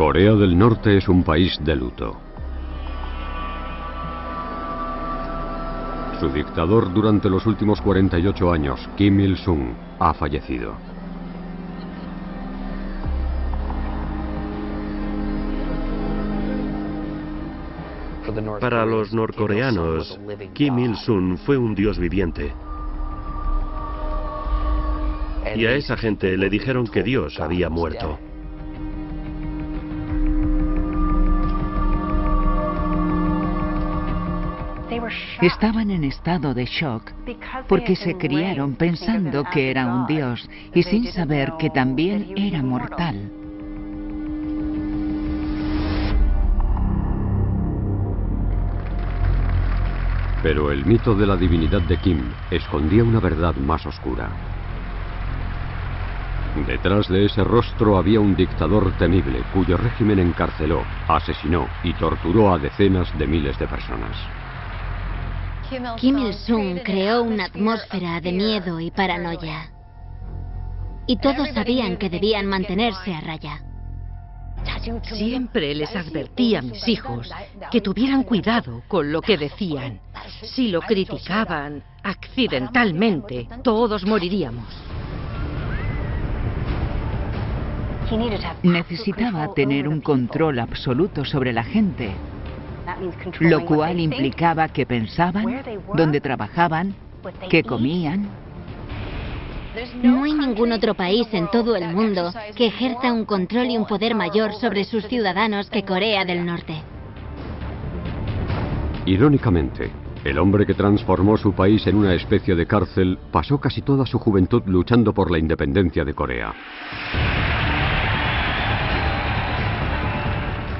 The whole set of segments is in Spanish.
Corea del Norte es un país de luto. Su dictador durante los últimos 48 años, Kim Il-sung, ha fallecido. Para los norcoreanos, Kim Il-sung fue un dios viviente. Y a esa gente le dijeron que Dios había muerto. Estaban en estado de shock porque se criaron pensando que era un dios y sin saber que también era mortal. Pero el mito de la divinidad de Kim escondía una verdad más oscura. Detrás de ese rostro había un dictador temible cuyo régimen encarceló, asesinó y torturó a decenas de miles de personas. Kim Il-sung creó una atmósfera de miedo y paranoia. Y todos sabían que debían mantenerse a raya. Siempre les advertí a mis hijos que tuvieran cuidado con lo que decían. Si lo criticaban accidentalmente, todos moriríamos. Necesitaba tener un control absoluto sobre la gente, lo cual implicaba que pensaban, dónde trabajaban, qué comían. No hay ningún otro país en todo el mundo que ejerza un control y un poder mayor sobre sus ciudadanos que Corea del Norte. Irónicamente, el hombre que transformó su país en una especie de cárcel pasó casi toda su juventud luchando por la independencia de Corea.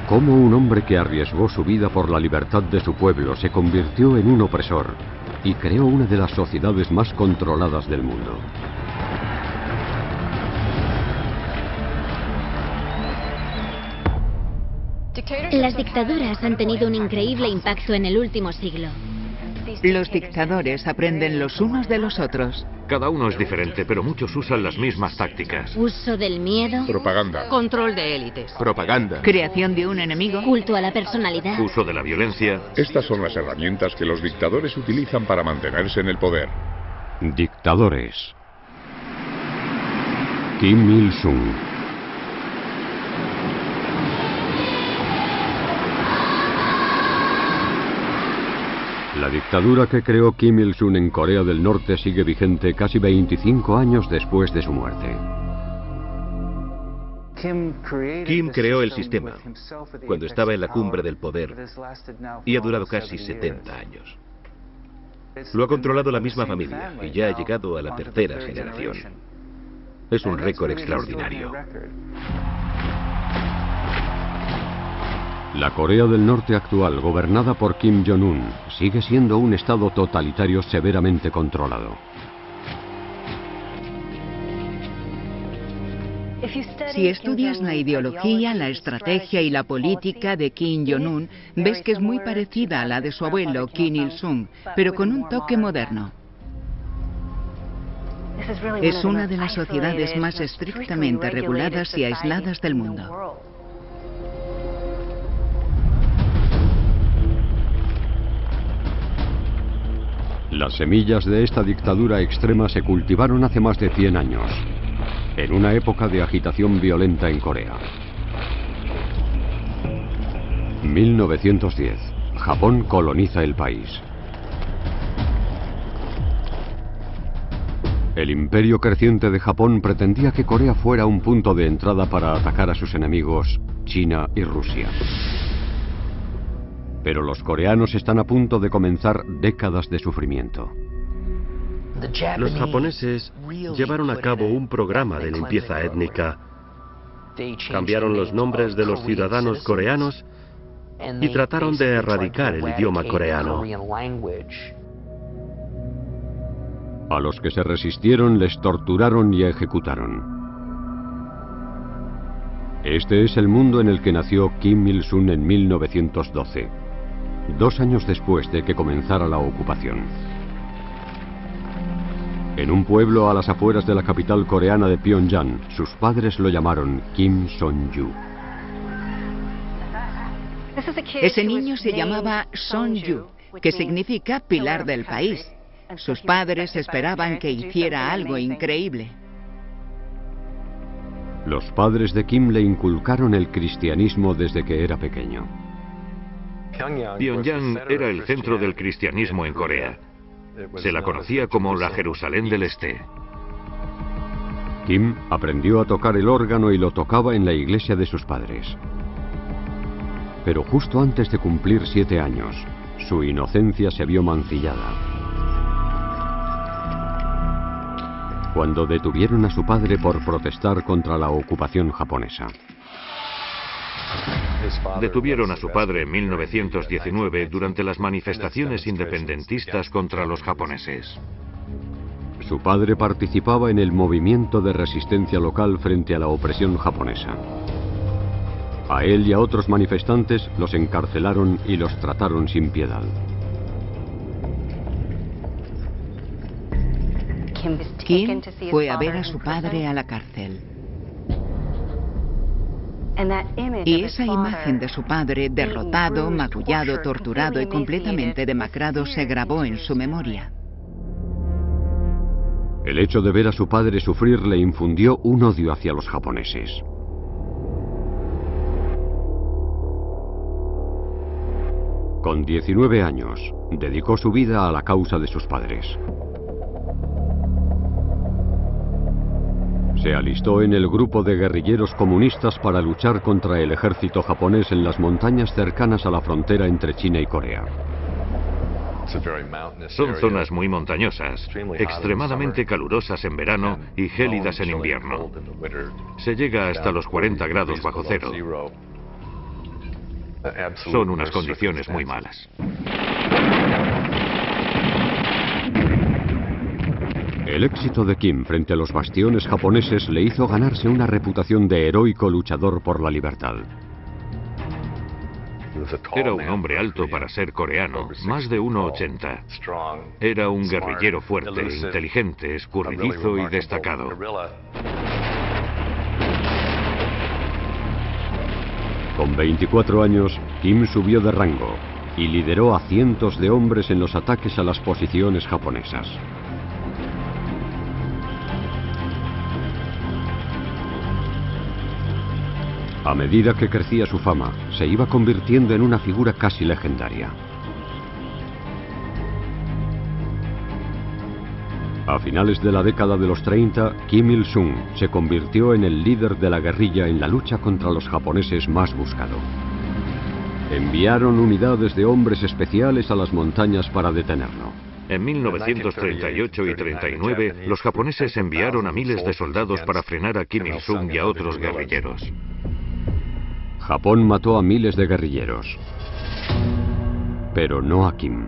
¿Cómo un hombre que arriesgó su vida por la libertad de su pueblo se convirtió en un opresor y creó una de las sociedades más controladas del mundo? Las dictaduras han tenido un increíble impacto en el último siglo. Los dictadores aprenden los unos de los otros. Cada uno es diferente, pero muchos usan las mismas tácticas. Uso del miedo. Propaganda. Control de élites. Propaganda. Creación de un enemigo. Culto a la personalidad. Uso de la violencia. Estas son las herramientas que los dictadores utilizan para mantenerse en el poder. Dictadores. Kim Il-sung. La dictadura que creó Kim Il-sung en Corea del Norte sigue vigente casi 25 años después de su muerte. Kim creó el sistema cuando estaba en la cumbre del poder y ha durado casi 70 años. Lo ha controlado la misma familia y ya ha llegado a la tercera generación. Es un récord extraordinario. La Corea del Norte actual, gobernada por Kim Jong-un, sigue siendo un estado totalitario severamente controlado. Si estudias la ideología, la estrategia y la política de Kim Jong-un, ves que es muy parecida a la de su abuelo Kim Il-sung, pero con un toque moderno. Es una de las sociedades más estrictamente reguladas y aisladas del mundo. Las semillas de esta dictadura extrema se cultivaron hace más de 100 años, en una época de agitación violenta en Corea. 1910. Japón coloniza el país. El imperio creciente de Japón pretendía que Corea fuera un punto de entrada para atacar a sus enemigos, China y Rusia. Pero los coreanos están a punto de comenzar décadas de sufrimiento. Los japoneses llevaron a cabo un programa de limpieza étnica. Cambiaron los nombres de los ciudadanos coreanos y trataron de erradicar el idioma coreano. A los que se resistieron les torturaron y ejecutaron. Este es el mundo en el que nació Kim Il-sung en 1912, 2 años después de que comenzara la ocupación. En un pueblo a las afueras de la capital coreana de Pyongyang, sus padres lo llamaron Kim Son-yu. Ese niño se llamaba Son-yu, que significa pilar del país. Sus padres esperaban que hiciera algo increíble. Los padres de Kim le inculcaron el cristianismo desde que era pequeño. Pyongyang era el centro del cristianismo en Corea. Se la conocía como la Jerusalén del Este. Kim aprendió a tocar el órgano y lo tocaba en la iglesia de sus padres. Pero justo antes de cumplir 7 años, su inocencia se vio mancillada. Cuando detuvieron a su padre por protestar contra la ocupación japonesa. Detuvieron a su padre en 1919 durante las manifestaciones independentistas contra los japoneses. Su padre participaba en el movimiento de resistencia local frente a la opresión japonesa. A él y a otros manifestantes los encarcelaron y los trataron sin piedad. Kim fue a ver a su padre a la cárcel. Y esa imagen de su padre derrotado, magullado, torturado y completamente demacrado se grabó en su memoria. El hecho de ver a su padre sufrir le infundió un odio hacia los japoneses. Con 19 años, dedicó su vida a la causa de sus padres. Se alistó en el grupo de guerrilleros comunistas para luchar contra el ejército japonés en las montañas cercanas a la frontera entre China y Corea. Son zonas muy montañosas, extremadamente calurosas en verano y gélidas en invierno. Se llega hasta los 40 grados bajo cero. Son unas condiciones muy malas. El éxito de Kim frente a los bastiones japoneses le hizo ganarse una reputación de heroico luchador por la libertad. Era un hombre alto para ser coreano, más de 1,80. Era un guerrillero fuerte, inteligente, escurridizo y destacado. Con 24 años, Kim subió de rango y lideró a cientos de hombres en los ataques a las posiciones japonesas. A medida que crecía su fama, se iba convirtiendo en una figura casi legendaria. A finales de la década de los 30, Kim Il-sung se convirtió en el líder de la guerrilla en la lucha contra los japoneses más buscado. Enviaron unidades de hombres especiales a las montañas para detenerlo. En 1938 y 39, los japoneses enviaron a miles de soldados para frenar a Kim Il-sung y a otros guerrilleros. Japón mató a miles de guerrilleros, pero no a Kim.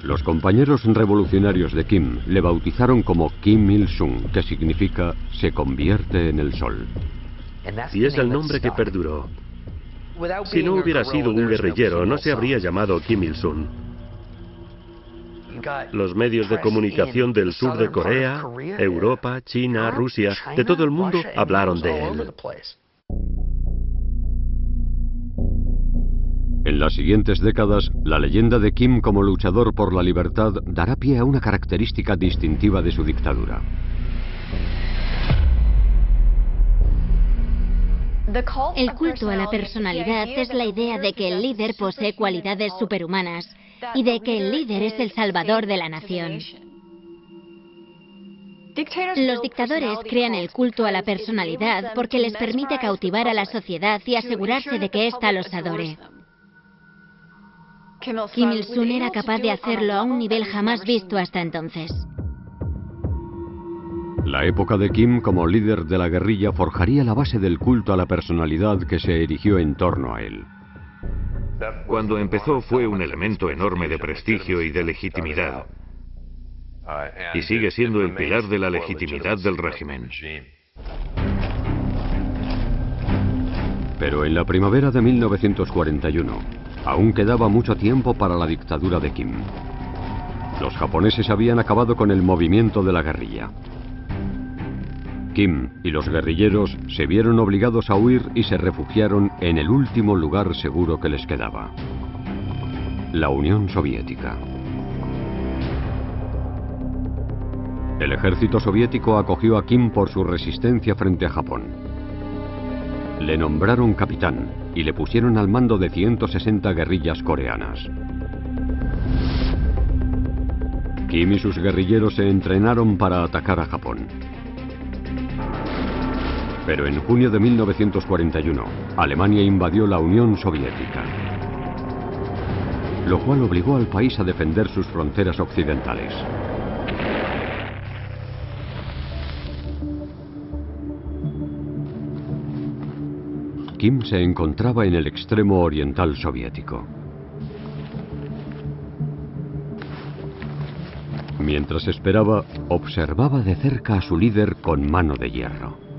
Los compañeros revolucionarios de Kim le bautizaron como Kim Il-sung, que significa se convierte en el sol. Y es el nombre que perduró. Si no hubiera sido un guerrillero, no se habría llamado Kim Il-sung. Los medios de comunicación del sur de Corea, Europa, China, Rusia, de todo el mundo hablaron de él. En las siguientes décadas, la leyenda de Kim como luchador por la libertad dará pie a una característica distintiva de su dictadura. El culto a la personalidad es la idea de que el líder posee cualidades superhumanas y de que el líder es el salvador de la nación. Los dictadores crean el culto a la personalidad porque les permite cautivar a la sociedad y asegurarse de que ésta los adore. Kim Il-sung era capaz de hacerlo a un nivel jamás visto hasta entonces. La época de Kim como líder de la guerrilla forjaría la base del culto a la personalidad que se erigió en torno a él. Cuando empezó fue un elemento enorme de prestigio y de legitimidad. Y sigue siendo el pilar de la legitimidad del régimen. Pero en la primavera de 1941, aún quedaba mucho tiempo para la dictadura de Kim. Los japoneses habían acabado con el movimiento de la guerrilla. Kim y los guerrilleros se vieron obligados a huir y se refugiaron en el último lugar seguro que les quedaba: la Unión Soviética. El ejército soviético acogió a Kim por su resistencia frente a Japón. Le nombraron capitán y le pusieron al mando de 160 guerrillas coreanas. Kim y sus guerrilleros se entrenaron para atacar a Japón. Pero en junio de 1941, Alemania invadió la Unión Soviética, lo cual obligó al país a defender sus fronteras occidentales. Kim se encontraba en el extremo oriental soviético. Mientras esperaba, observaba de cerca a su líder con mano de hierro.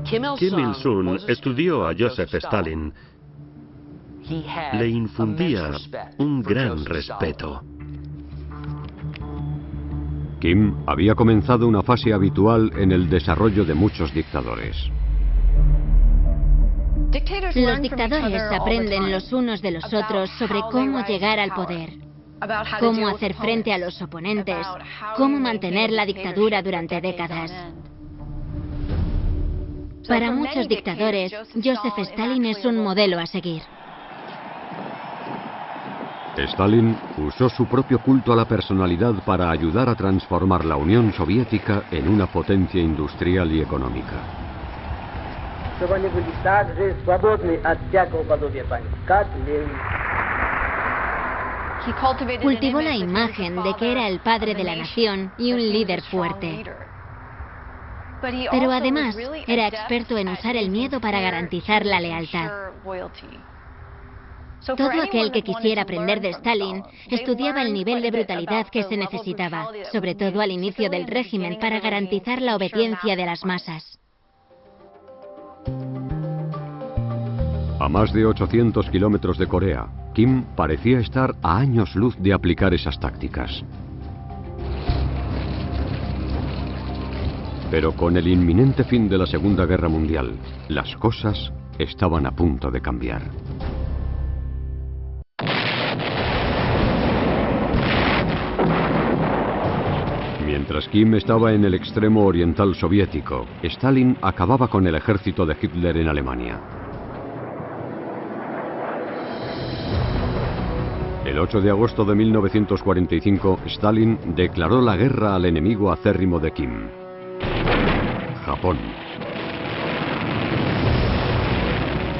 Kim Il-sung estudió a Joseph Stalin. Le infundía un gran respeto. Kim había comenzado una fase habitual en el desarrollo de muchos dictadores. Los dictadores aprenden los unos de los otros sobre cómo llegar al poder, cómo hacer frente a los oponentes, cómo mantener la dictadura durante décadas. Para muchos dictadores, Joseph Stalin es un modelo a seguir. Stalin usó su propio culto a la personalidad para ayudar a transformar la Unión Soviética en una potencia industrial y económica. Cultivó la imagen de que era el padre de la nación y un líder fuerte. Pero además, era experto en usar el miedo para garantizar la lealtad. Todo aquel que quisiera aprender de Stalin estudiaba el nivel de brutalidad que se necesitaba, sobre todo al inicio del régimen, para garantizar la obediencia de las masas. A más de 800 kilómetros de Corea, Kim parecía estar a años luz de aplicar esas tácticas. Pero con el inminente fin de la Segunda Guerra Mundial, las cosas estaban a punto de cambiar. Mientras Kim estaba en el extremo oriental soviético, Stalin acababa con el ejército de Hitler en Alemania. El 8 de agosto de 1945, Stalin declaró la guerra al enemigo acérrimo de Kim: Japón.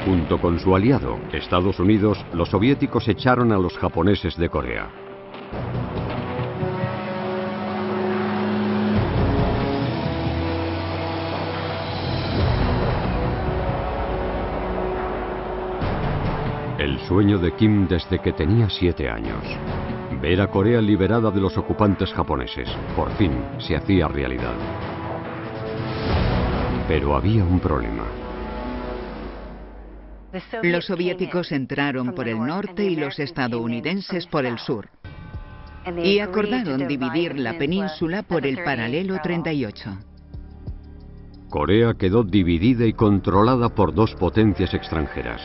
Junto con su aliado, Estados Unidos, los soviéticos echaron a los japoneses de Corea. El sueño de Kim desde que tenía 7 años, ver a Corea liberada de los ocupantes japoneses, por fin se hacía realidad. Pero había un problema. Los soviéticos entraron por el norte y los estadounidenses por el sur, y acordaron dividir la península por el paralelo 38. Corea quedó dividida y controlada por dos potencias extranjeras.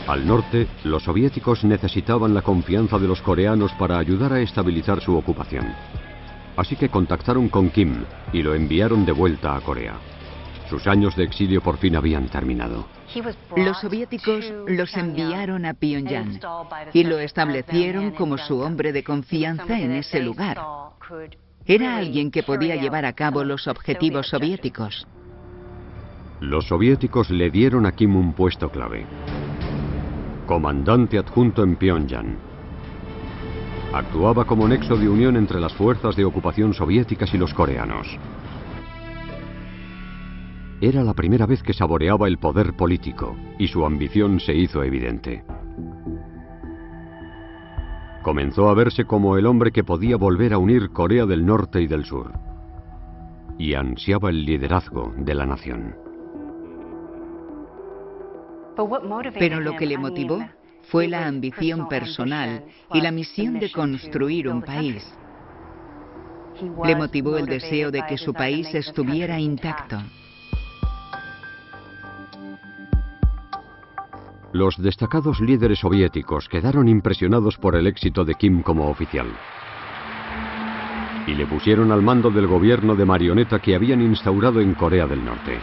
Al norte, los soviéticos necesitaban la confianza de los coreanos para ayudar a estabilizar su ocupación. Así que contactaron con Kim y lo enviaron de vuelta a Corea. Sus años de exilio por fin habían terminado. Los soviéticos los enviaron a Pyongyang y lo establecieron como su hombre de confianza en ese lugar. Era alguien que podía llevar a cabo los objetivos soviéticos. Los soviéticos le dieron a Kim un puesto clave: comandante adjunto en Pyongyang. Actuaba como nexo de unión entre las fuerzas de ocupación soviéticas y los coreanos. Era la primera vez que saboreaba el poder político y su ambición se hizo evidente. Comenzó a verse como el hombre que podía volver a unir Corea del Norte y del Sur, y ansiaba el liderazgo de la nación. Pero lo que le motivó fue la ambición personal y la misión de construir un país. Le motivó el deseo de que su país estuviera intacto. Los destacados líderes soviéticos quedaron impresionados por el éxito de Kim como oficial y le pusieron al mando del gobierno de marioneta que habían instaurado en Corea del Norte.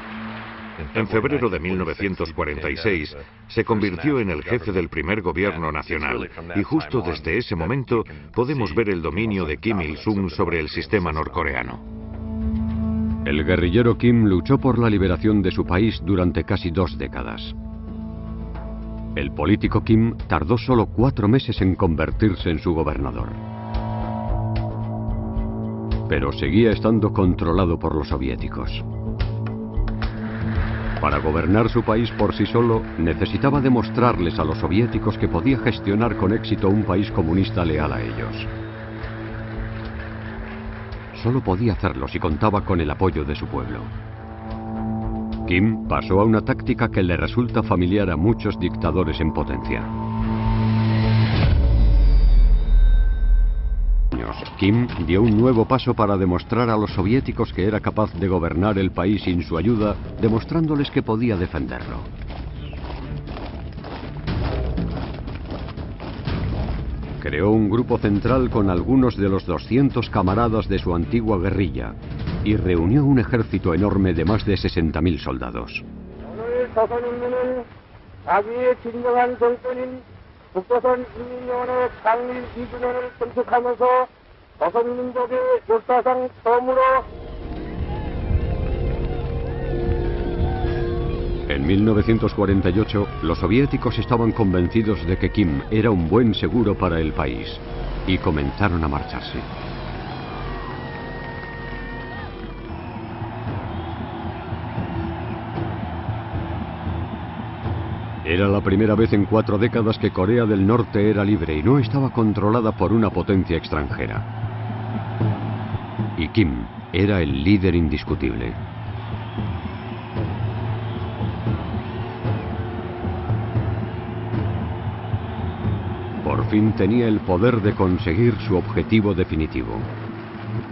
En febrero de 1946 se convirtió en el jefe del primer gobierno nacional y justo desde ese momento podemos ver el dominio de Kim Il-sung sobre el sistema norcoreano. El guerrillero Kim luchó por la liberación de su país durante casi 2 décadas. El político Kim tardó solo 4 meses en convertirse en su gobernador. Pero seguía estando controlado por los soviéticos. Para gobernar su país por sí solo, necesitaba demostrarles a los soviéticos que podía gestionar con éxito un país comunista leal a ellos. Solo podía hacerlo si contaba con el apoyo de su pueblo. Kim pasó a una táctica que le resulta familiar a muchos dictadores en potencia. Kim dio un nuevo paso para demostrar a los soviéticos que era capaz de gobernar el país sin su ayuda, demostrándoles que podía defenderlo. Creó un grupo central con algunos de los 200 camaradas de su antigua guerrilla y reunió un ejército enorme de más de 60.000 soldados. En 1948, los soviéticos estaban convencidos de que Kim era un buen seguro para el país y comenzaron a marcharse. Era la primera vez en 4 décadas que Corea del Norte era libre y no estaba controlada por una potencia extranjera. Y Kim era el líder indiscutible. Por fin tenía el poder de conseguir su objetivo definitivo,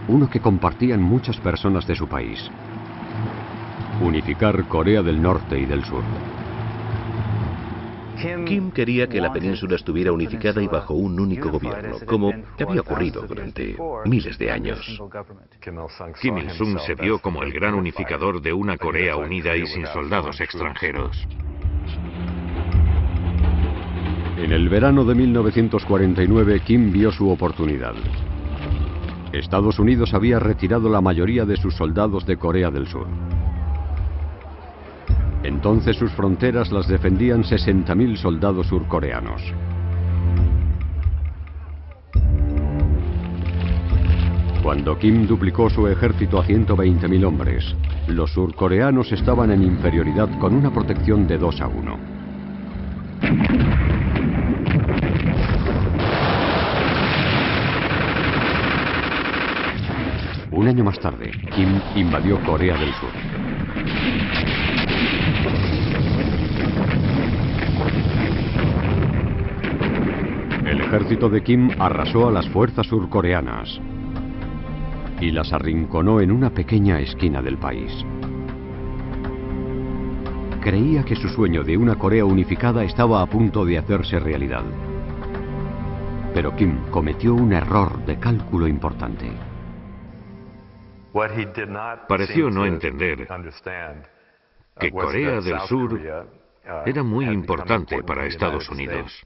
uno que compartían muchas personas de su país: unificar Corea del Norte y del Sur. Kim quería que la península estuviera unificada y bajo un único gobierno, como había ocurrido durante miles de años. Kim Il-sung se vio como el gran unificador de una Corea unida y sin soldados extranjeros. En el verano de 1949, Kim vio su oportunidad. Estados Unidos había retirado la mayoría de sus soldados de Corea del Sur. Entonces sus fronteras las defendían 60.000 soldados surcoreanos. Cuando Kim duplicó su ejército a 120.000 hombres, los surcoreanos estaban en inferioridad con una protección de 2-1. Un año más tarde, Kim invadió Corea del Sur. El ejército de Kim arrasó a las fuerzas surcoreanas y las arrinconó en una pequeña esquina del país. Creía que su sueño de una Corea unificada estaba a punto de hacerse realidad. Pero Kim cometió un error de cálculo importante. Pareció no entender que Corea del Sur era muy importante para Estados Unidos.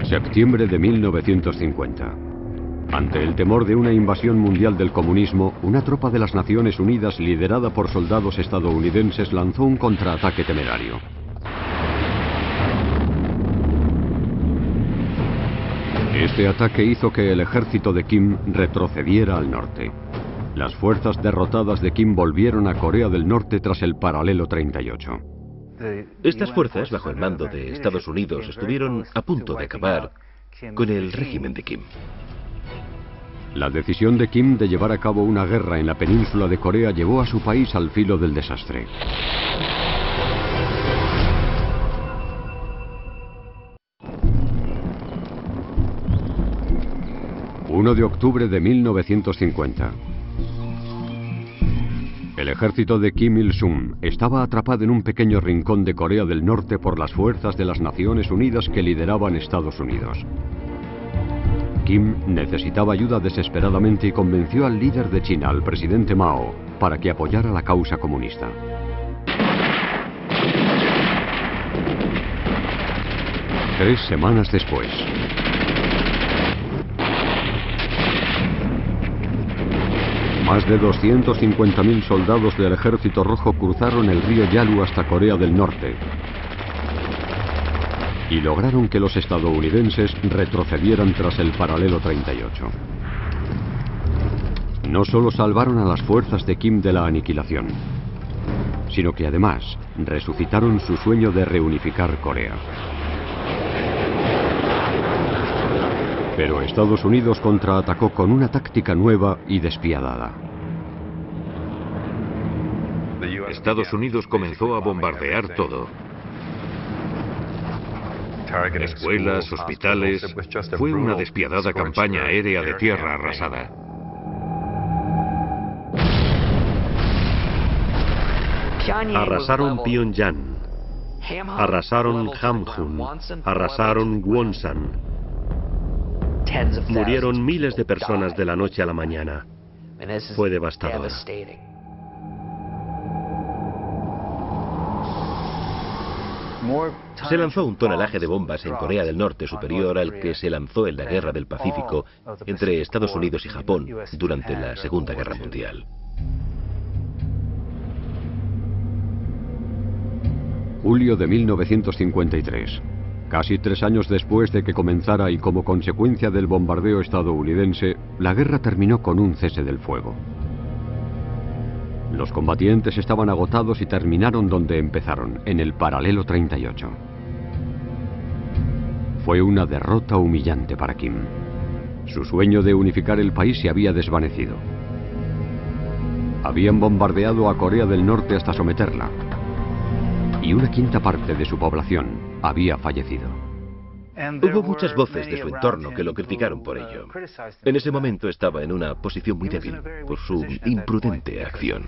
Septiembre de 1950. Ante el temor de una invasión mundial del comunismo, una tropa de las Naciones Unidas liderada por soldados estadounidenses lanzó un contraataque temerario. Este ataque hizo que el ejército de Kim retrocediera al norte. Las fuerzas derrotadas de Kim volvieron a Corea del Norte tras el paralelo 38. Estas fuerzas, bajo el mando de Estados Unidos, estuvieron a punto de acabar con el régimen de Kim. La decisión de Kim de llevar a cabo una guerra en la península de Corea llevó a su país al filo del desastre. 1 de octubre de 1950. El ejército de Kim Il-sung estaba atrapado en un pequeño rincón de Corea del Norte por las fuerzas de las Naciones Unidas que lideraban Estados Unidos. Kim necesitaba ayuda desesperadamente y convenció al líder de China, al presidente Mao, para que apoyara la causa comunista. Tres semanas después. Más de 250.000 soldados del Ejército Rojo cruzaron el río Yalu hasta Corea del Norte y lograron que los estadounidenses retrocedieran tras el paralelo 38. No solo salvaron a las fuerzas de Kim de la aniquilación, sino que además resucitaron su sueño de reunificar Corea. Pero Estados Unidos contraatacó con una táctica nueva y despiadada. Estados Unidos comenzó a bombardear todo. Escuelas, hospitales. Fue una despiadada campaña aérea de tierra arrasada. Arrasaron Pyongyang, arrasaron Hamhung, arrasaron Wonsan. Murieron miles de personas de la noche a la mañana. Fue devastador. Se lanzó un tonelaje de bombas en Corea del Norte superior al que se lanzó en la Guerra del Pacífico entre Estados Unidos y Japón durante la Segunda Guerra Mundial. Julio de 1953. Casi 3 años después de que comenzara y como consecuencia del bombardeo estadounidense, la guerra terminó con un cese del fuego. Los combatientes estaban agotados y terminaron donde empezaron, en el paralelo 38. Fue una derrota humillante para Kim. Su sueño de unificar el país se había desvanecido. Habían bombardeado a Corea del Norte hasta someterla, y una quinta parte de su población había fallecido. Hubo muchas voces de su entorno que lo criticaron por ello. En ese momento estaba en una posición muy débil por su imprudente acción.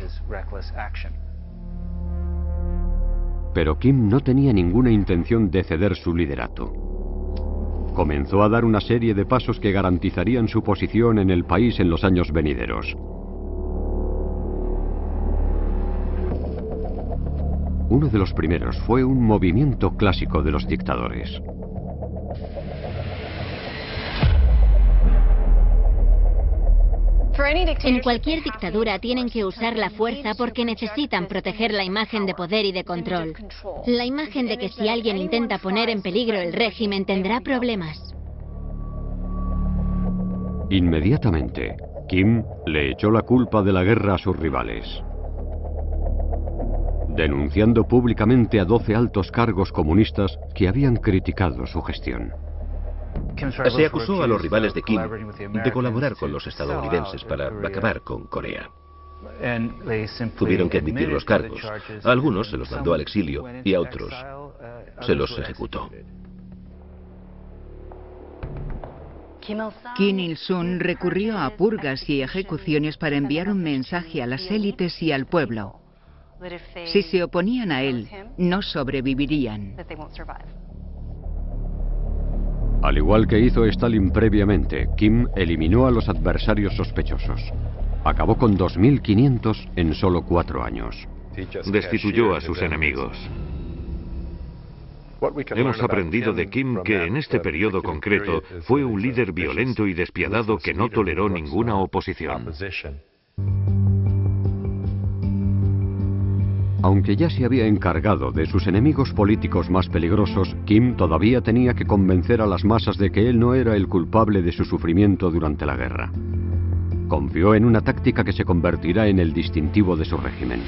Pero Kim no tenía ninguna intención de ceder su liderato. Comenzó a dar una serie de pasos que garantizarían su posición en el país en los años venideros. Uno de los primeros fue un movimiento clásico de los dictadores. En cualquier dictadura tienen que usar la fuerza porque necesitan proteger la imagen de poder y de control. La imagen de que si alguien intenta poner en peligro el régimen tendrá problemas. Inmediatamente, Kim le echó la culpa de la guerra a sus rivales, denunciando públicamente a 12 altos cargos comunistas que habían criticado su gestión. Se acusó a los rivales de Kim de colaborar con los estadounidenses para acabar con Corea. Tuvieron que admitir los cargos. A algunos se los mandó al exilio y a otros se los ejecutó. Kim Il-sung recurrió a purgas y ejecuciones para enviar un mensaje a las élites y al pueblo. Si se oponían a él, no sobrevivirían. Al igual que hizo Stalin previamente, Kim eliminó a los adversarios sospechosos. Acabó con 2.500 en solo 4 años. Destituyó a sus enemigos. Hemos aprendido de Kim que en este periodo concreto fue un líder violento y despiadado que no toleró ninguna oposición. Aunque ya se había encargado de sus enemigos políticos más peligrosos, Kim todavía tenía que convencer a las masas de que él no era el culpable de su sufrimiento durante la guerra. Confió en una táctica que se convertirá en el distintivo de su régimen.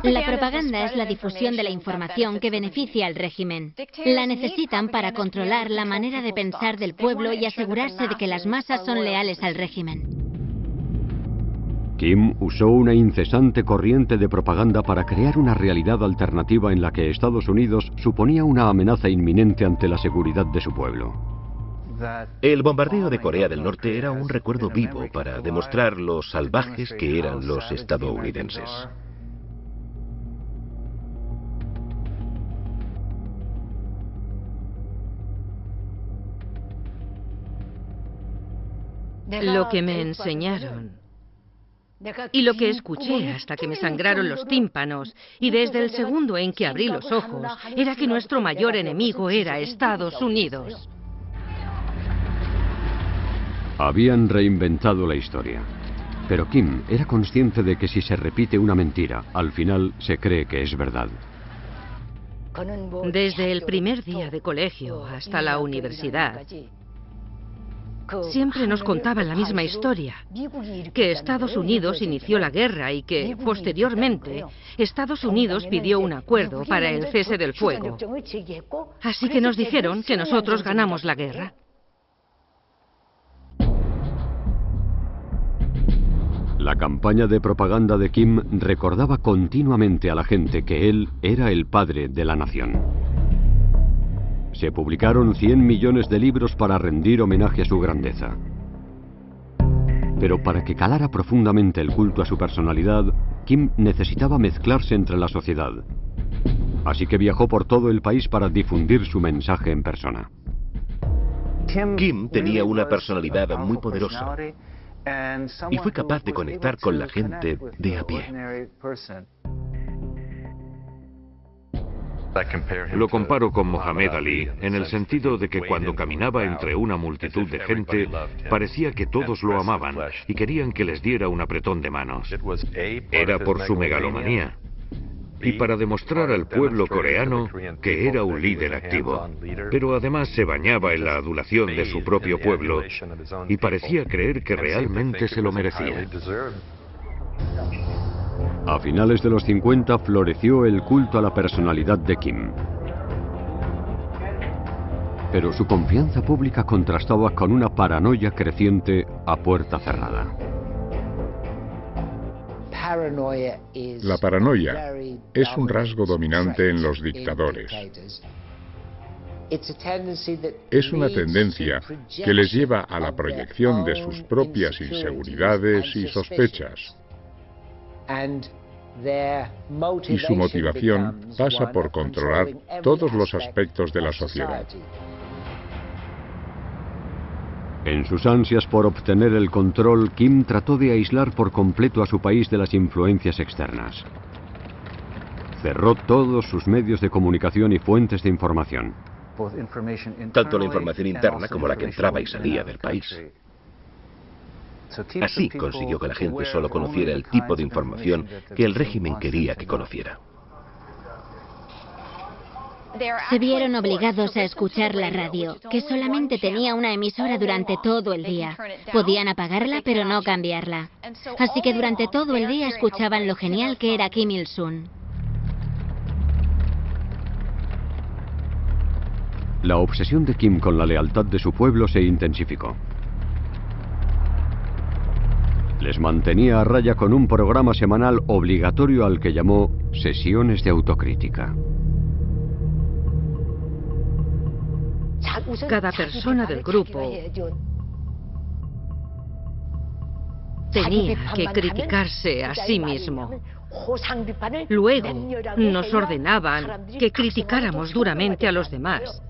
La propaganda es la difusión de la información que beneficia al régimen. La necesitan para controlar la manera de pensar del pueblo y asegurarse de que las masas son leales al régimen. Kim usó una incesante corriente de propaganda para crear una realidad alternativa en la que Estados Unidos suponía una amenaza inminente ante la seguridad de su pueblo. El bombardeo de Corea del Norte era un recuerdo vivo para demostrar lo salvajes que eran los estadounidenses. Lo que me enseñaron y lo que escuché hasta que me sangraron los tímpanos, y desde el segundo en que abrí los ojos, era que nuestro mayor enemigo era Estados Unidos. Habían reinventado la historia. Pero Kim era consciente de que si se repite una mentira, al final se cree que es verdad. Desde el primer día de colegio hasta la universidad, siempre nos contaban la misma historia, que Estados Unidos inició la guerra y que, posteriormente, Estados Unidos pidió un acuerdo para el cese del fuego. Así que nos dijeron que nosotros ganamos la guerra. La campaña de propaganda de Kim recordaba continuamente a la gente que él era el padre de la nación. Se publicaron 100 millones de libros para rendir homenaje a su grandeza. Pero para que calara profundamente el culto a su personalidad, Kim necesitaba mezclarse entre la sociedad. Así que viajó por todo el país para difundir su mensaje en persona. Kim tenía una personalidad muy poderosa y fue capaz de conectar con la gente de a pie. Lo comparo con Mohamed Ali en el sentido de que cuando caminaba entre una multitud de gente, parecía que todos lo amaban y querían que les diera un apretón de manos. Era por su megalomanía y para demostrar al pueblo coreano que era un líder activo. Pero además se bañaba en la adulación de su propio pueblo y parecía creer que realmente se lo merecía. A finales de los 50 floreció el culto a la personalidad de Kim. Pero su confianza pública contrastaba con una paranoia creciente a puerta cerrada. La paranoia es un rasgo dominante en los dictadores. Es una tendencia que les lleva a la proyección de sus propias inseguridades y sospechas. Y su motivación pasa por controlar todos los aspectos de la sociedad. En sus ansias por obtener el control, Kim trató de aislar por completo a su país de las influencias externas. Cerró todos sus medios de comunicación y fuentes de información. Tanto la información interna como la que entraba y salía del país. Así consiguió que la gente solo conociera el tipo de información que el régimen quería que conociera. Se vieron obligados a escuchar la radio, que solamente tenía una emisora durante todo el día. Podían apagarla, pero no cambiarla. Así que durante todo el día escuchaban lo genial que era Kim Il-sung. La obsesión de Kim con la lealtad de su pueblo se intensificó. Les mantenía a raya con un programa semanal obligatorio al que llamó sesiones de autocrítica. Cada persona del grupo tenía que criticarse a sí mismo. Luego nos ordenaban que criticáramos duramente a los demás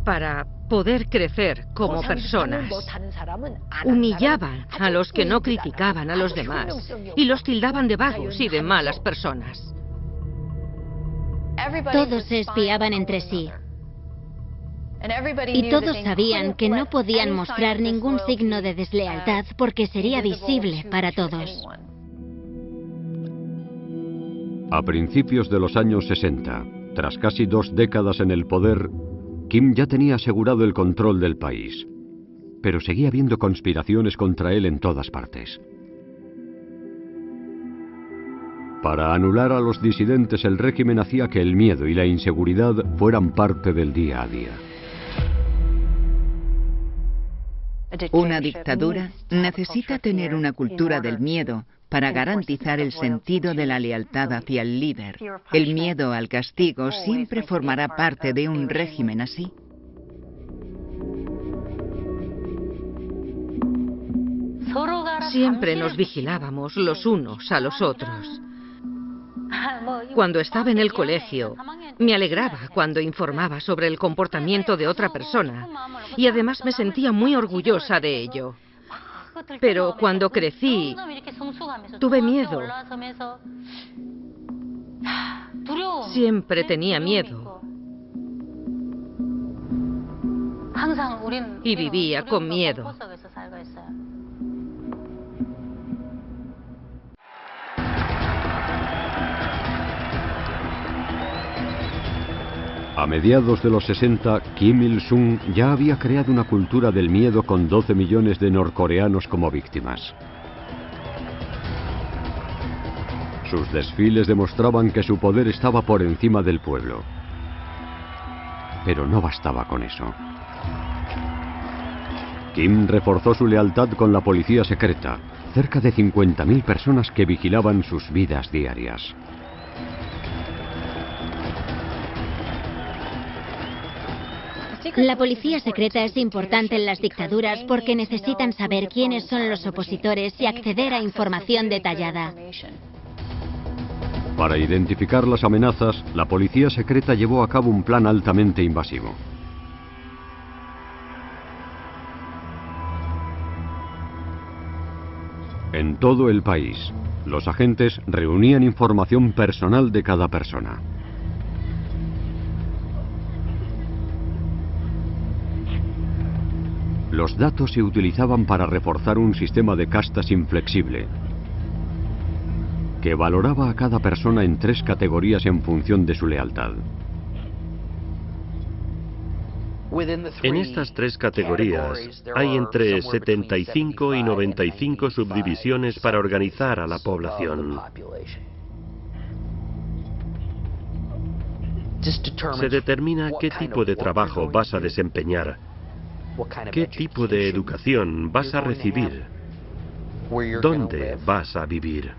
para poder crecer como personas. Humillaban a los que no criticaban a los demás y los tildaban de vagos y de malas personas. Todos se espiaban entre sí. Y todos sabían que no podían mostrar ningún signo de deslealtad porque sería visible para todos. A principios de los años 60, tras casi 2 décadas en el poder, Kim ya tenía asegurado el control del país. Pero seguía habiendo conspiraciones contra él en todas partes. Para anular a los disidentes, el régimen hacía que el miedo y la inseguridad fueran parte del día a día. Una dictadura necesita tener una cultura del miedo para garantizar el sentido de la lealtad hacia el líder. El miedo al castigo siempre formará parte de un régimen así. Siempre nos vigilábamos los unos a los otros. Cuando estaba en el colegio, me alegraba cuando informaba sobre el comportamiento de otra persona y además me sentía muy orgullosa de ello. Pero cuando crecí, tuve miedo. Siempre tenía miedo. Y vivía con miedo. A mediados de los 60, Kim Il-sung ya había creado una cultura del miedo con 12 millones de norcoreanos como víctimas. Sus desfiles demostraban que su poder estaba por encima del pueblo. Pero no bastaba con eso. Kim reforzó su lealtad con la policía secreta, cerca de 50.000 personas que vigilaban sus vidas diarias. La policía secreta es importante en las dictaduras porque necesitan saber quiénes son los opositores y acceder a información detallada. Para identificar las amenazas, la policía secreta llevó a cabo un plan altamente invasivo. En todo el país, los agentes reunían información personal de cada persona. Los datos se utilizaban para reforzar un sistema de castas inflexible, que valoraba a cada persona en 3 categorías en función de su lealtad. En estas 3 categorías hay entre 75 y 95 subdivisiones para organizar a la población. Se determina qué tipo de trabajo vas a desempeñar, qué tipo de educación vas a recibir, dónde vas a vivir.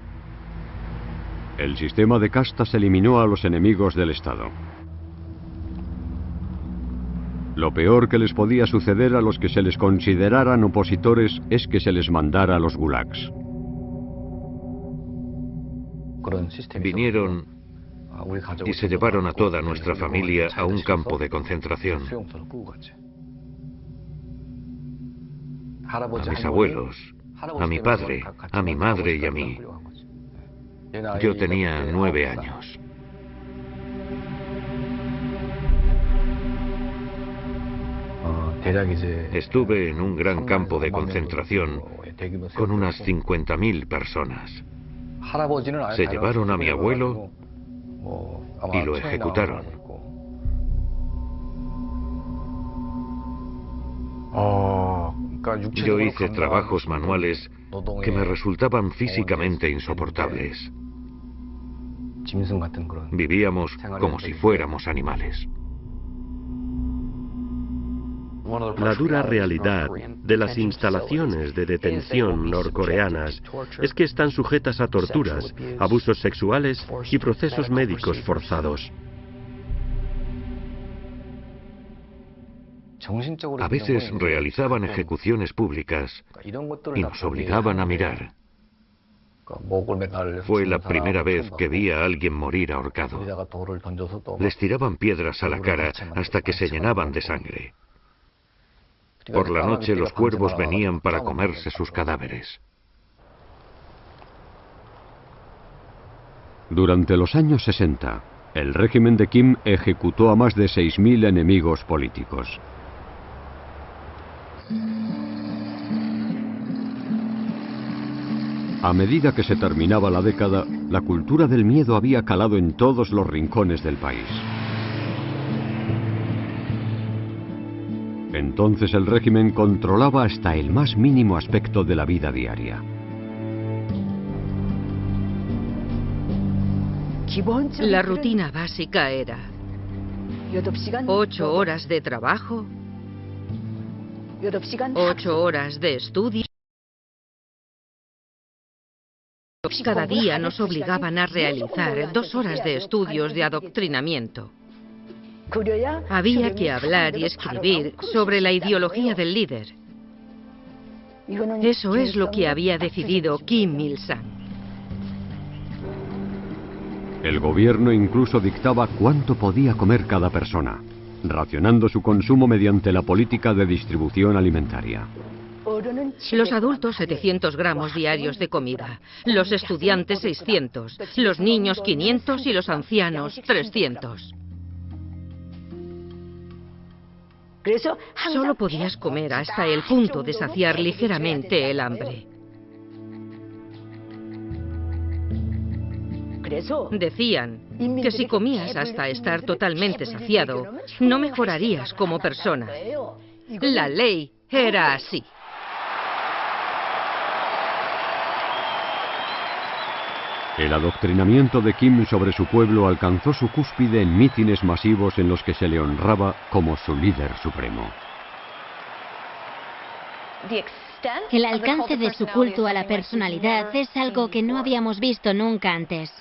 El sistema de castas eliminó a los enemigos del Estado. Lo peor que les podía suceder a los que se les consideraran opositores es que se les mandara a los gulags. Vinieron y se llevaron a toda nuestra familia a un campo de concentración. A mis abuelos, a mi padre, a mi madre y a mí. Yo tenía 9 años. Estuve en un gran campo de concentración con unas 50.000 personas. Se llevaron a mi abuelo y lo ejecutaron. Yo hice trabajos manuales que me resultaban físicamente insoportables. Vivíamos como si fuéramos animales. La dura realidad de las instalaciones de detención norcoreanas es que están sujetas a torturas, abusos sexuales y procesos médicos forzados. A veces realizaban ejecuciones públicas y nos obligaban a mirar. Fue la primera vez que vi a alguien morir ahorcado. Les tiraban piedras a la cara hasta que se llenaban de sangre. Por la noche los cuervos venían para comerse sus cadáveres. Durante los años 60, el régimen de Kim ejecutó a más de 6.000 enemigos políticos. A medida que se terminaba la década, la cultura del miedo había calado en todos los rincones del país. Entonces el régimen controlaba hasta el más mínimo aspecto de la vida diaria. La rutina básica era 8 horas de trabajo, 8 horas de estudio. Cada día nos obligaban a realizar 2 horas de estudios de adoctrinamiento. Había que hablar y escribir sobre la ideología del líder. Eso es lo que había decidido Kim Il-sung. El gobierno incluso dictaba cuánto podía comer cada persona, racionando su consumo mediante la política de distribución alimentaria. Los adultos 700 gramos diarios de comida, los estudiantes 600, los niños 500 y los ancianos 300. Solo podías comer hasta el punto de saciar ligeramente el hambre. Decían que si comías hasta estar totalmente saciado, no mejorarías como persona. La ley era así. El adoctrinamiento de Kim sobre su pueblo alcanzó su cúspide en mítines masivos en los que se le honraba como su líder supremo. El alcance de su culto a la personalidad es algo que no habíamos visto nunca antes.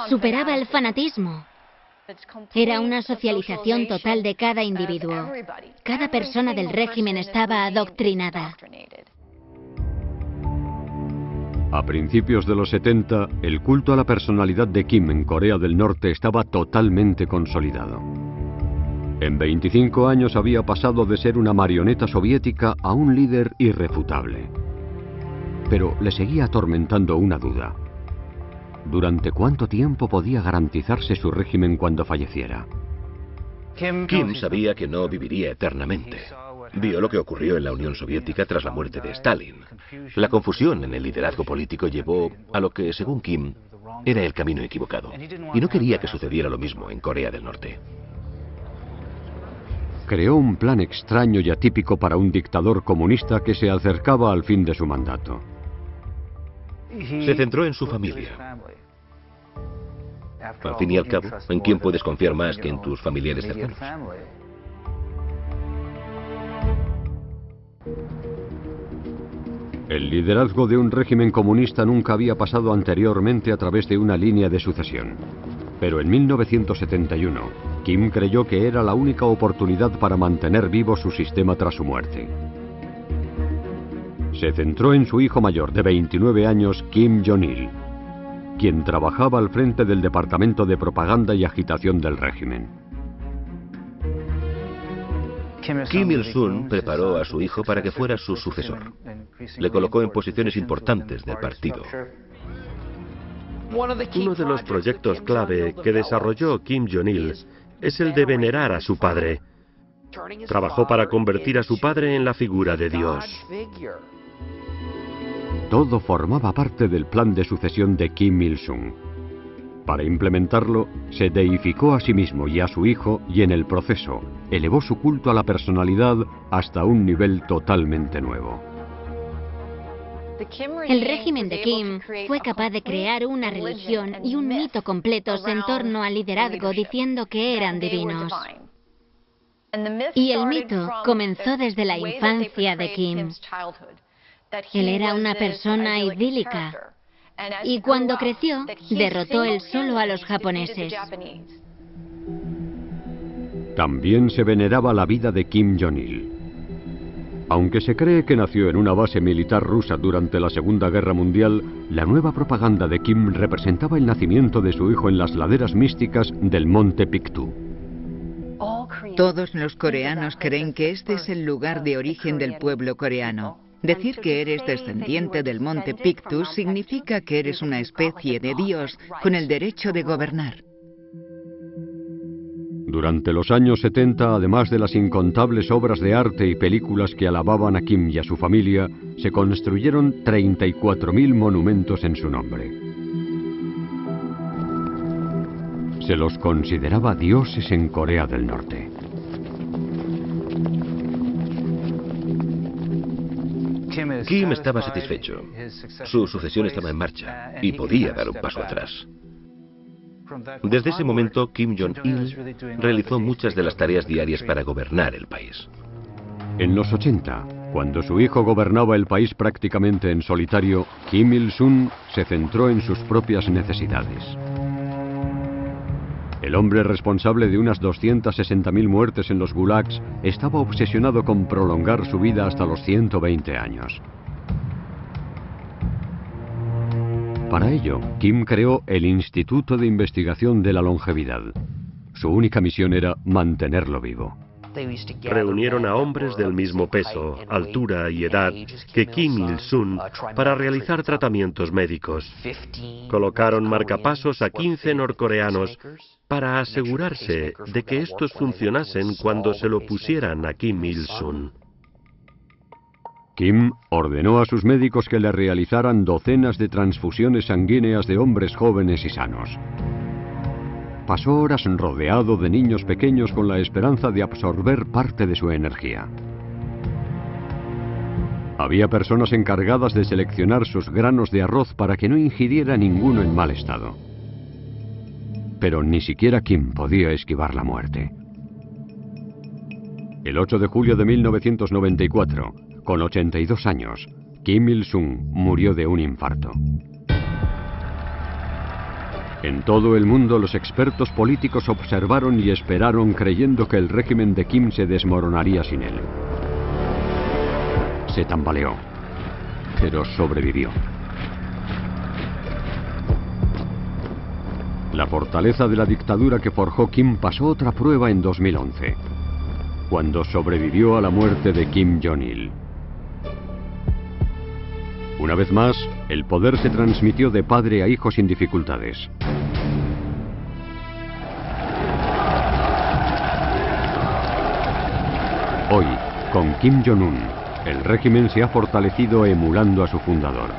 Superaba el fanatismo. Era una socialización total de cada individuo. Cada persona del régimen estaba adoctrinada. A principios de los 70, el culto a la personalidad de Kim en Corea del Norte estaba totalmente consolidado. En 25 años había pasado de ser una marioneta soviética a un líder irrefutable. Pero le seguía atormentando una duda. ¿Durante cuánto tiempo podía garantizarse su régimen cuando falleciera? Kim sabía que no viviría eternamente. Vio lo que ocurrió en la Unión Soviética tras la muerte de Stalin. La confusión en el liderazgo político llevó a lo que, según Kim, era el camino equivocado. Y no quería que sucediera lo mismo en Corea del Norte. Creó un plan extraño y atípico para un dictador comunista que se acercaba al fin de su mandato. Se centró en su familia. Al fin y al cabo, ¿en quién puedes confiar más que en tus familiares cercanos? El liderazgo de un régimen comunista nunca había pasado anteriormente a través de una línea de sucesión. Pero en 1971, Kim creyó que era la única oportunidad para mantener vivo su sistema tras su muerte. Se centró en su hijo mayor de 29 años, Kim Jong-il, quien trabajaba al frente del Departamento de Propaganda y Agitación del régimen. Kim Il-sung preparó a su hijo para que fuera su sucesor. Le colocó en posiciones importantes del partido. Uno de los proyectos clave que desarrolló Kim Jong-il es el de venerar a su padre. Trabajó para convertir a su padre en la figura de Dios. Todo formaba parte del plan de sucesión de Kim Il-sung. Para implementarlo, se deificó a sí mismo y a su hijo y en el proceso elevó su culto a la personalidad hasta un nivel totalmente nuevo. El régimen de Kim fue capaz de crear una religión y un mito completos en torno al liderazgo diciendo que eran divinos. Y el mito comenzó desde la infancia de Kim. Él era una persona idílica. Y cuando creció, derrotó él solo a los japoneses. También se veneraba la vida de Kim Jong-il. Aunque se cree que nació en una base militar rusa durante la Segunda Guerra Mundial, la nueva propaganda de Kim representaba el nacimiento de su hijo en las laderas místicas del monte Pictu. Todos los coreanos creen que este es el lugar de origen del pueblo coreano. Decir que eres descendiente del monte Pictu significa que eres una especie de dios con el derecho de gobernar. Durante los años 70, además de las incontables obras de arte y películas que alababan a Kim y a su familia, se construyeron 34.000 monumentos en su nombre. Se los consideraba dioses en Corea del Norte. Kim estaba satisfecho. Su sucesión estaba en marcha y podía dar un paso atrás. Desde ese momento, Kim Jong-il realizó muchas de las tareas diarias para gobernar el país. En los 80, cuando su hijo gobernaba el país prácticamente en solitario, Kim Il-sung se centró en sus propias necesidades. El hombre responsable de unas 260.000 muertes en los gulags estaba obsesionado con prolongar su vida hasta los 120 años. Para ello, Kim creó el Instituto de Investigación de la Longevidad. Su única misión era mantenerlo vivo. Reunieron a hombres del mismo peso, altura y edad que Kim Il-sung para realizar tratamientos médicos. Colocaron marcapasos a 15 norcoreanos para asegurarse de que estos funcionasen cuando se lo pusieran a Kim Il-sung. Kim ordenó a sus médicos que le realizaran docenas de transfusiones sanguíneas de hombres jóvenes y sanos. Pasó horas rodeado de niños pequeños con la esperanza de absorber parte de su energía. Había personas encargadas de seleccionar sus granos de arroz para que no ingiriera ninguno en mal estado. Pero ni siquiera Kim podía esquivar la muerte. El 8 de julio de 1994, con 82 años, Kim Il-sung murió de un infarto. En todo el mundo, los expertos políticos observaron y esperaron creyendo que el régimen de Kim se desmoronaría sin él. Se tambaleó, pero sobrevivió. La fortaleza de la dictadura que forjó Kim pasó otra prueba en 2011, cuando sobrevivió a la muerte de Kim Jong-il. Una vez más, el poder se transmitió de padre a hijo sin dificultades. Hoy, con Kim Jong-un, el régimen se ha fortalecido emulando a su fundador.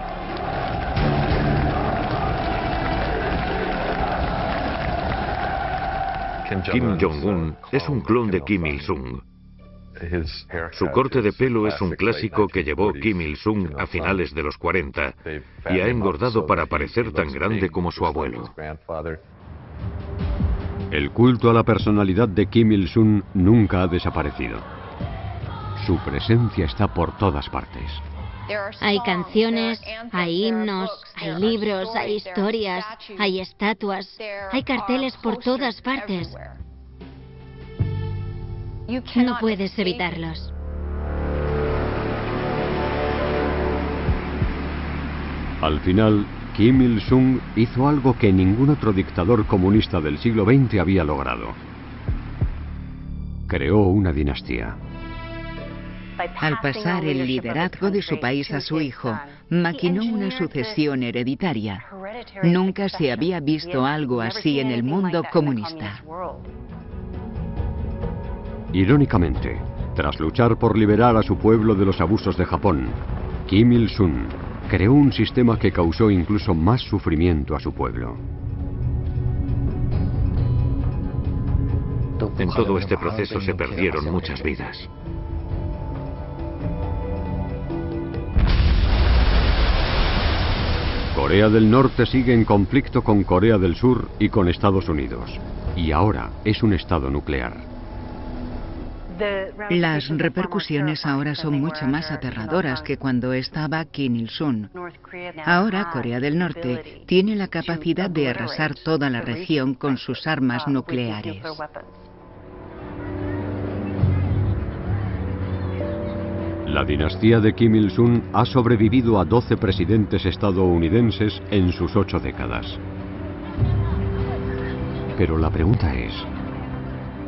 Kim Jong-un es un clon de Kim Il-sung. Su corte de pelo es un clásico que llevó Kim Il-sung a finales de los 40 y ha engordado para parecer tan grande como su abuelo. El culto a la personalidad de Kim Il-sung nunca ha desaparecido. Su presencia está por todas partes. Hay canciones, hay himnos, hay libros, hay historias, hay estatuas, hay carteles por todas partes. No puedes evitarlos. Al final, Kim Il-sung hizo algo que ningún otro dictador comunista del siglo XX había logrado. Creó una dinastía. Al pasar el liderazgo de su país a su hijo, maquinó una sucesión hereditaria. Nunca se había visto algo así en el mundo comunista. Irónicamente, tras luchar por liberar a su pueblo de los abusos de Japón, Kim Il-sung creó un sistema que causó incluso más sufrimiento a su pueblo. En todo este proceso se perdieron muchas vidas. Corea del Norte sigue en conflicto con Corea del Sur y con Estados Unidos. Y ahora es un estado nuclear. Las repercusiones ahora son mucho más aterradoras que cuando estaba Kim Il-sung. Ahora Corea del Norte tiene la capacidad de arrasar toda la región con sus armas nucleares. La dinastía de Kim Il-sung ha sobrevivido a 12 presidentes estadounidenses en sus 8 décadas. Pero la pregunta es,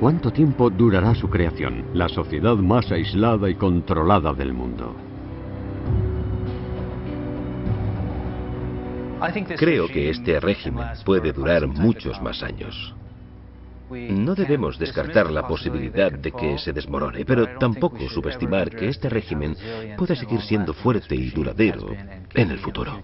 ¿cuánto tiempo durará su creación, la sociedad más aislada y controlada del mundo? Creo que este régimen puede durar muchos más años. No debemos descartar la posibilidad de que se desmorone, pero tampoco subestimar que este régimen puede seguir siendo fuerte y duradero en el futuro.